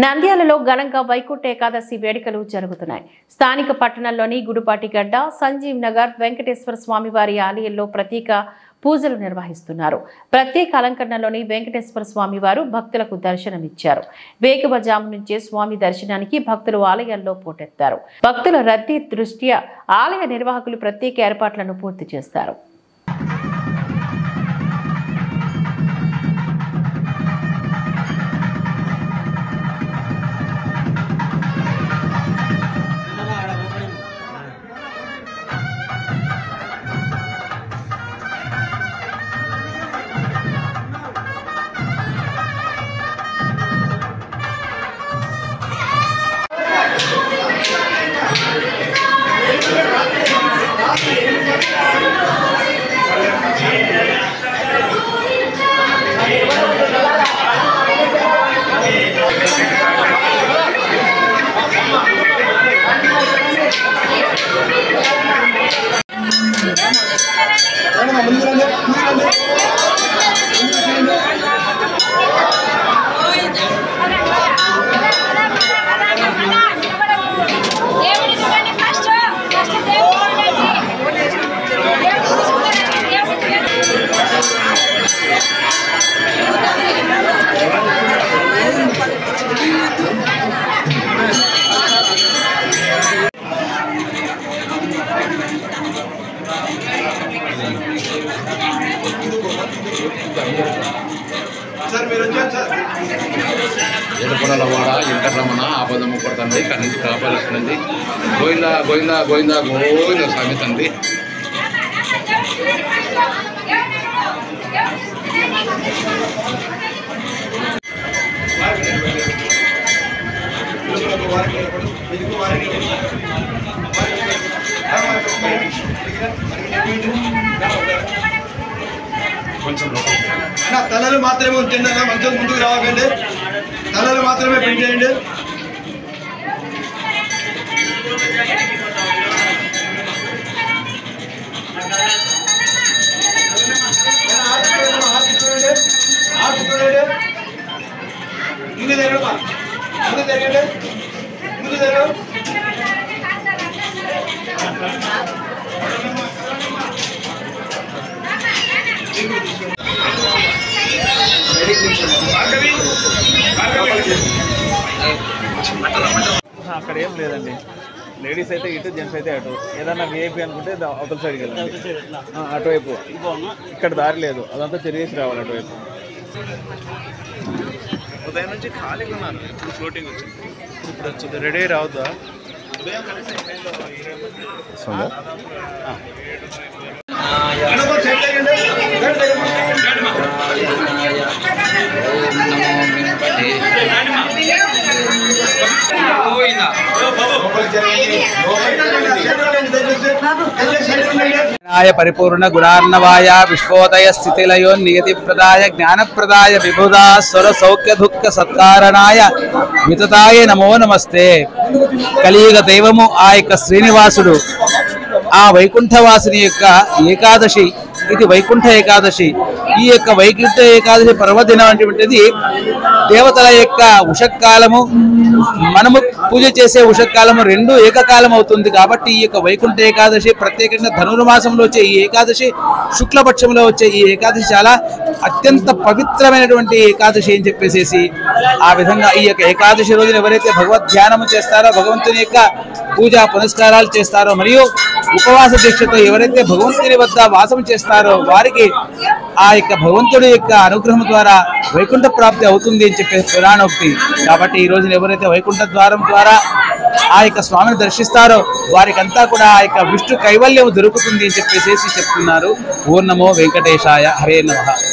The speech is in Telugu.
నంద్యాలలో ఘనంగా వైకుంఠ ఏకాదశి వేడుకలు జరుగుతున్నాయి. స్థానిక పట్టణంలోని గుడిపాటిగడ్డ, సంజీవ్ నగర్ వెంకటేశ్వర స్వామి వారి ఆలయంలో ప్రత్యేక పూజలు నిర్వహిస్తున్నారు. ప్రత్యేక అలంకరణలోని వెంకటేశ్వర స్వామి వారు భక్తులకు దర్శనమిచ్చారు. వేకువజాము నుంచే స్వామి దర్శనానికి భక్తులు ఆలయాల్లో పోటెత్తారు. భక్తుల రద్దీ దృష్ట్యా ఆలయ నిర్వాహకులు ప్రత్యేక ఏర్పాట్లను పూర్తి చేస్తారు. ఎడపడలవాడ వెంకటరమణ ఆపదము పడుతుంది కన్నీ కాపాడుతున్నది. గోవిందా గోవిందా గోవిందా గోవింద స్వామి తండ్రి. తలలు మాత్రమే ఉంటుందా? మంచం ముందుకు రావకండి, తలలు మాత్రమే పెట్టేయండి. ముందు జరగమ్మా, ముందు జరగండి, ముందు జరగ. అక్కడ ఏం లేదండి. లేడీస్ అయితే ఇటు, జెంట్స్ అయితే అటు. ఏదన్నా విఐపి అనుకుంటే అవతల సైడ్కి వెళ్ళండి, అటువైపు. ఇక్కడ దారి లేదు, అదంతా తిరిగేసి రావాలి అటువైపు. ఉదయం నుంచి ఖాళీగా ఉన్నారు. ఇప్పుడు ఫ్లోటింగ్ వచ్చింది, ఇప్పుడు వచ్చింది. రెడీ రావద్దా? ఉదయం పరిపూర్ణ గుణార్ణవాయ విశ్వోదయ స్థితిలయో నియతి ప్రదాయ జ్ఞానప్రదాయ విబుధా స్వర సౌఖ్య దుఃఖ సత్కారణాయ వితతాయ నమో నమస్తే. కలియుగ దైవము ఆ యొక్క శ్రీనివాసుడు, ఆ వైకుంఠవాసుని యొక్క ఏకాదశి ఇది వైకుంఠ ఏకాదశి. ఈ యొక్క వైకుంఠ ఏకాదశి పర్వదినం అటువంటిది దేవతల యొక్క ఉషకాలము, మనము పూజ చేసే ఉషకాలము రెండు ఏకకాలం అవుతుంది. కాబట్టి ఈ యొక్క వైకుంఠ ఏకాదశి ప్రత్యేకంగా ధనుర్మాసంలో వచ్చే ఈ ఏకాదశి, శుక్లపక్షంలో వచ్చే ఈ ఏకాదశి చాలా అత్యంత పవిత్రమైనటువంటి ఏకాదశి అని చెప్పేసి ఆ విధంగా ఈ యొక్క ఏకాదశి రోజున ఎవరైతే భగవద్ ధ్యానము చేస్తారో, భగవంతుని యొక్క పూజా పునస్కారాలు చేస్తారో, మరియు ఉపవాస దీక్షతో ఎవరైతే భగవంతుని వద్ద వాసం చేస్తారో వారికి ఆ యొక్క భగవంతుడి యొక్క అనుగ్రహం ద్వారా వైకుంఠ ప్రాప్తి అవుతుంది అని చెప్పే పురాణోక్తి. కాబట్టి ఈ రోజున ఎవరైతే వైకుంఠ ద్వారం ద్వారా ఆ యొక్క స్వామిని దర్శిస్తారో వారికంతా కూడా ఆ యొక్క విష్ణు కైవల్యం దొరుకుతుంది అని చెప్పేసి చెప్తున్నారు. ఓం నమో వెంకటేశాయ, హరే నమః.